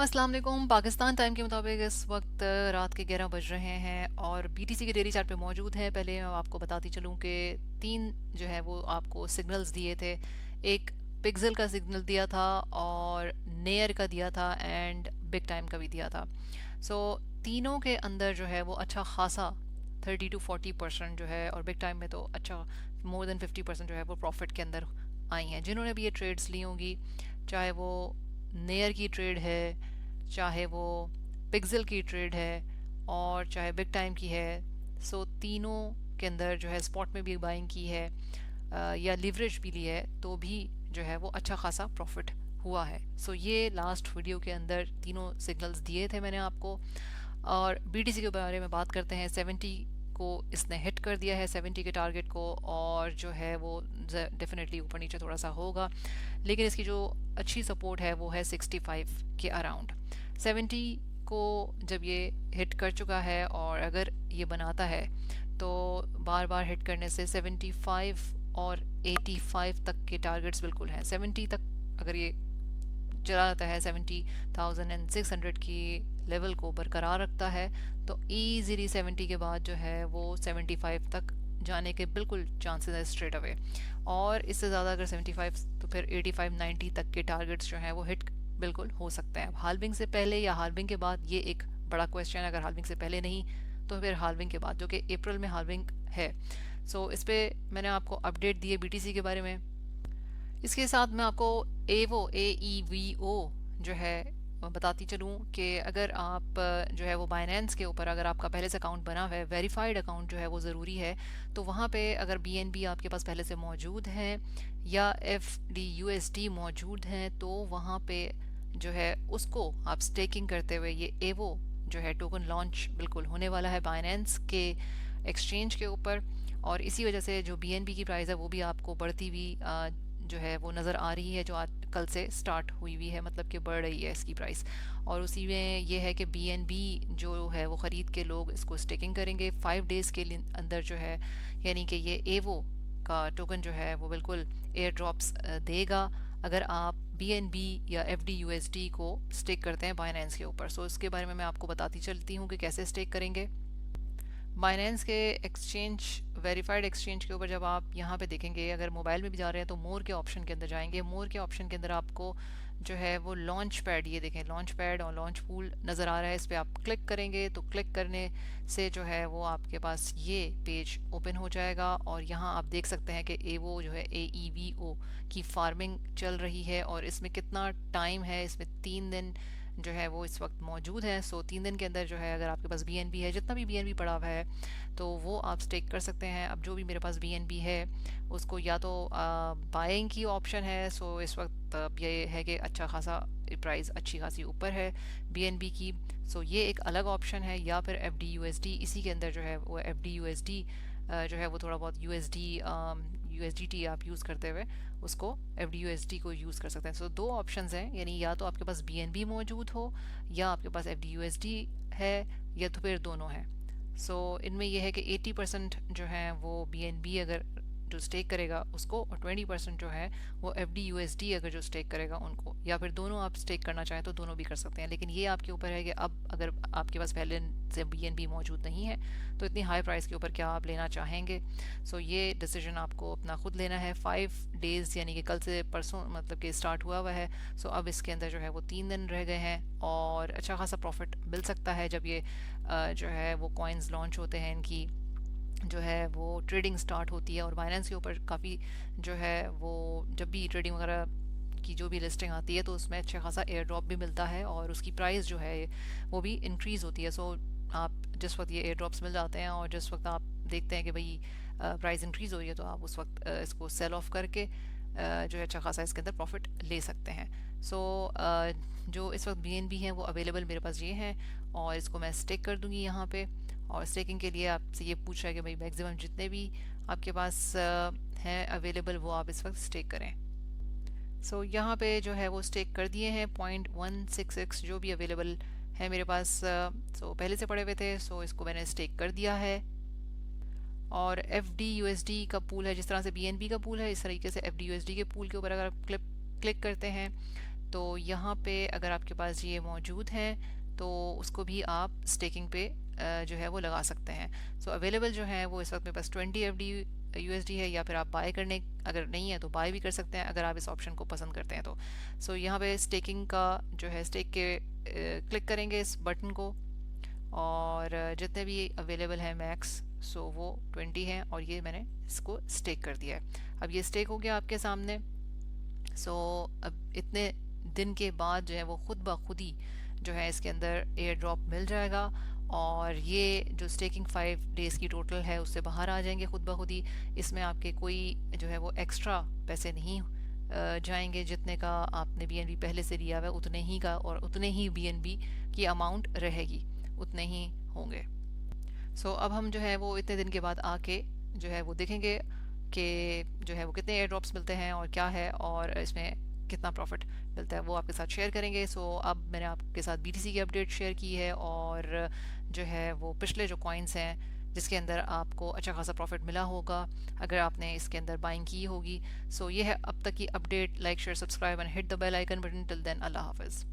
अस्सलाम वालेकुम। पाकिस्तान टाइम के मुताबिक इस वक्त रात के 11 बज रहे हैं और बीटीसी के डेली चार्ट पे मौजूद है। पहले मैं आपको बताती चलूँ कि तीन जो है वो आपको सिग्नल्स दिए थे। एक पिक्सल का सिग्नल दिया था और नेयर का दिया था एंड बिग टाइम का भी दिया था। सो तीनों के अंदर जो है वो अच्छा खासा 30 to 40% जो है, और बिग टाइम में तो अच्छा मोर देन 50% जो है वो प्रॉफिट के अंदर आई हैं। जिन्होंने भी ये ट्रेड्स ली होंगी, चाहे वो नेयर की ट्रेड है, चाहे वो पिक्सल की ट्रेड है, और चाहे बिग टाइम की है, सो तीनों के अंदर जो है स्पॉट में भी बाइंग की है या लिवरेज भी ली है, तो भी जो है वो अच्छा खासा प्रॉफिट हुआ है। सो ये लास्ट वीडियो के अंदर तीनों सिग्नल्स दिए थे मैंने आपको। और बीटीसी के बारे में बात करते हैं। 70 को इसने हिट कर दिया है, 70 के टारगेट को, और जो है वो डेफिनेटली ऊपर नीचे थोड़ा सा होगा, लेकिन इसकी जो अच्छी सपोर्ट है वो है 65 के अराउंड। 70 को जब ये हिट कर चुका है और अगर ये बनाता है तो बार बार हिट करने से 75 और 85 तक के टारगेट्स बिल्कुल हैं। 70 तक अगर ये चला जाता है, 70,600 की लेवल को बरकरार रखता है, तो ईजीली 70 के बाद जो है वो 75 तक जाने के बिल्कुल चांसेस है स्ट्रेट अवे। और इससे ज़्यादा अगर 75 तो फिर 85-90 तक के टारगेट्स जो हैं वो हिट बिल्कुल हो सकते हैं। हाल्विंग से पहले या हाल्विंग के बाद, ये एक बड़ा क्वेश्चन है। अगर हाल्विंग से पहले नहीं तो फिर हाल्विंग के बाद, जो कि अप्रैल में हाल्विंग है। सो इस पर मैंने आपको अपडेट दी है बीटीसी के बारे में। इसके साथ मैं आपको AEVO जो है बताती चलूँ कि अगर आप जो है वो बाइनेंस के ऊपर, अगर आपका पहले से अकाउंट बना हुआ है, वेरीफाइड अकाउंट जो है वो ज़रूरी है, तो वहाँ पे अगर BNB आपके पास पहले से मौजूद है या FDUSD मौजूद हैं, तो वहाँ पे जो है उसको आप स्टेकिंग करते हुए ये एवो जो है टोकन लॉन्च बिल्कुल होने वाला है बाइनेंस के एक्सचेंज के ऊपर। और इसी वजह से जो BNB की प्राइस है वो भी आपको बढ़ती हुई जो है वो नज़र आ रही है, जो आज कल से स्टार्ट हुई हुई है, मतलब कि बढ़ रही है इसकी प्राइस। और उसी में ये है कि BNB जो है वो ख़रीद के लोग इसको स्टेकिंग करेंगे 5 डेज़ के अंदर जो है, यानी कि ये एवो का टोकन जो है वो बिल्कुल एयर ड्रॉप्स देगा अगर आप BNB या FDUSD को स्टेक करते हैं बाइनेंस के ऊपर। सो इसके बारे में मैं आपको बताती चलती हूँ कि कैसे स्टेक करेंगे। बाइनेंस के एक्सचेंज, वेरीफाइड एक्सचेंज के ऊपर जब आप यहाँ पे देखेंगे, अगर मोबाइल में भी जा रहे हैं तो मोर के ऑप्शन के अंदर जाएंगे। मोर के ऑप्शन के अंदर आपको जो है वो लॉन्च पैड, ये देखें लॉन्च पैड और लॉन्च पूल नज़र आ रहा है, इस पर आप क्लिक करेंगे तो क्लिक करने से जो है वो आपके पास ये पेज ओपन हो जाएगा। और यहाँ आप देख सकते हैं कि एवो जो है AEVO की फार्मिंग चल रही है, और इसमें कितना टाइम है, इसमें 3 दिन जो है वो इस वक्त मौजूद है। सो 3 दिन के अंदर जो है अगर आपके पास BNB है, जितना भी BNB पड़ा हुआ है, तो वो आप स्टेक कर सकते हैं। अब जो भी मेरे पास BNB है उसको या तो बाइंग की ऑप्शन है। सो इस वक्त ये है कि अच्छा खासा प्राइस अच्छी खासी ऊपर है BNB की। सो ये एक अलग ऑप्शन है। या फिर FDUSD, इसी के अंदर जो है वो FDUSD जो है वो थोड़ा बहुत USDT आप यूज़ करते हुए उसको FDUSD को यूज़ कर सकते हैं। सो दो ऑप्शंस हैं, यानी या तो आपके पास BNB मौजूद हो या आपके पास FDUSD है, या तो फिर दोनों हैं। सो इनमें यह है कि 80% जो है वो BNB अगर जो स्टेक करेगा उसको, और 20% जो है वो FDUSD अगर जो स्टेक करेगा उनको, या फिर दोनों आप स्टेक करना चाहें तो दोनों भी कर सकते हैं। लेकिन ये आपके ऊपर है कि अब अगर आपके पास पहले से BNB मौजूद नहीं है तो इतनी हाई प्राइस के ऊपर क्या आप लेना चाहेंगे। सो ये डिसीजन आपको अपना खुद लेना है। 5 डेज़ यानी कि कल से परसों मतलब कि स्टार्ट हुआ है। सो अब इसके अंदर जो है वो 3 दिन रह गए हैं और अच्छा खासा प्रॉफिट मिल सकता है जब ये जो है वो कॉइन्स लॉन्च होते हैं, इनकी जो है वो ट्रेडिंग स्टार्ट होती है। और बाइनेंस के ऊपर काफ़ी जो है वो जब भी ट्रेडिंग वगैरह की जो भी लिस्टिंग आती है तो उसमें अच्छा खासा एयर ड्रॉप भी मिलता है और उसकी प्राइस जो है वो भी इंक्रीज़ होती है। सो आप जिस वक्त ये एयर ड्रॉप्स मिल जाते हैं और जिस वक्त आप देखते हैं कि भाई प्राइस इंक्रीज़ हो रही है, तो आप उस वक्त इसको सेल ऑफ करके जो है अच्छा खासा इसके अंदर प्रॉफिट ले सकते हैं। सो जो इस वक्त BNB हैं वो अवेलेबल मेरे पास ये हैं, और इसको मैं स्टेक कर दूंगी यहाँ पे। और स्टेकिंग के लिए आपसे ये पूछ रहा है कि भाई मैक्सिमम जितने भी आपके पास हैं अवेलेबल वो आप इस वक्त स्टेक करें। सो यहाँ पे जो है वो स्टेक कर दिए हैं 0.166 जो भी अवेलेबल है मेरे पास। सो पहले से पड़े हुए थे, सो इसको मैंने स्टेक कर दिया है। और FDUSD का पूल है, जिस तरह से BNB का पूल है इस तरीके से FDUSD के पूल के ऊपर अगर आप क्लिक करते हैं तो यहाँ पे अगर आपके पास ये मौजूद है तो उसको भी आप स्टेकिंग पे जो है वो लगा सकते हैं। सो अवेलेबल जो है वो इस वक्त मेरे पास 20 FD USD है, या फिर आप बाय करने अगर नहीं है तो बाय भी कर सकते हैं अगर आप इस ऑप्शन को पसंद करते हैं तो। सो यहाँ पे स्टेकिंग का जो है स्टेक के क्लिक करेंगे इस बटन को, और जितने भी अवेलेबल हैं मैक्स, सो वो 20 हैं, और ये मैंने इसको स्टेक कर दिया है। अब ये स्टेक हो गया आपके सामने। सो अब इतने दिन के बाद जो है वो खुद ब खुद ही जो है इसके अंदर एयर ड्रॉप मिल जाएगा, और ये जो स्टेकिंग 5 डेज़ की टोटल है उससे बाहर आ जाएंगे खुद ब खुद ही। इसमें आपके कोई जो है वो एक्स्ट्रा पैसे नहीं जाएंगे, जितने का आपने BNB पहले से लिया हुआ है उतने ही का, और उतने ही BNB की अमाउंट रहेगी, उतने ही होंगे। सो अब हम जो है वो इतने दिन के बाद आके जो है वो देखेंगे कि जो है वो कितने एयर ड्रॉप्स मिलते हैं और क्या है, और इसमें कितना प्रॉफिट मिलता है वो आपके साथ शेयर करेंगे। सो अब मैंने आपके साथ BTC की अपडेट शेयर की है, और जो है वो पिछले जो कॉइन्स हैं जिसके अंदर आपको अच्छा खासा प्रॉफिट मिला होगा अगर आपने इसके अंदर बाइंग की होगी। सो ये है अब तक की update. Like share subscribe and hit the bell icon button. Till then, अल्लाह हाफिज़।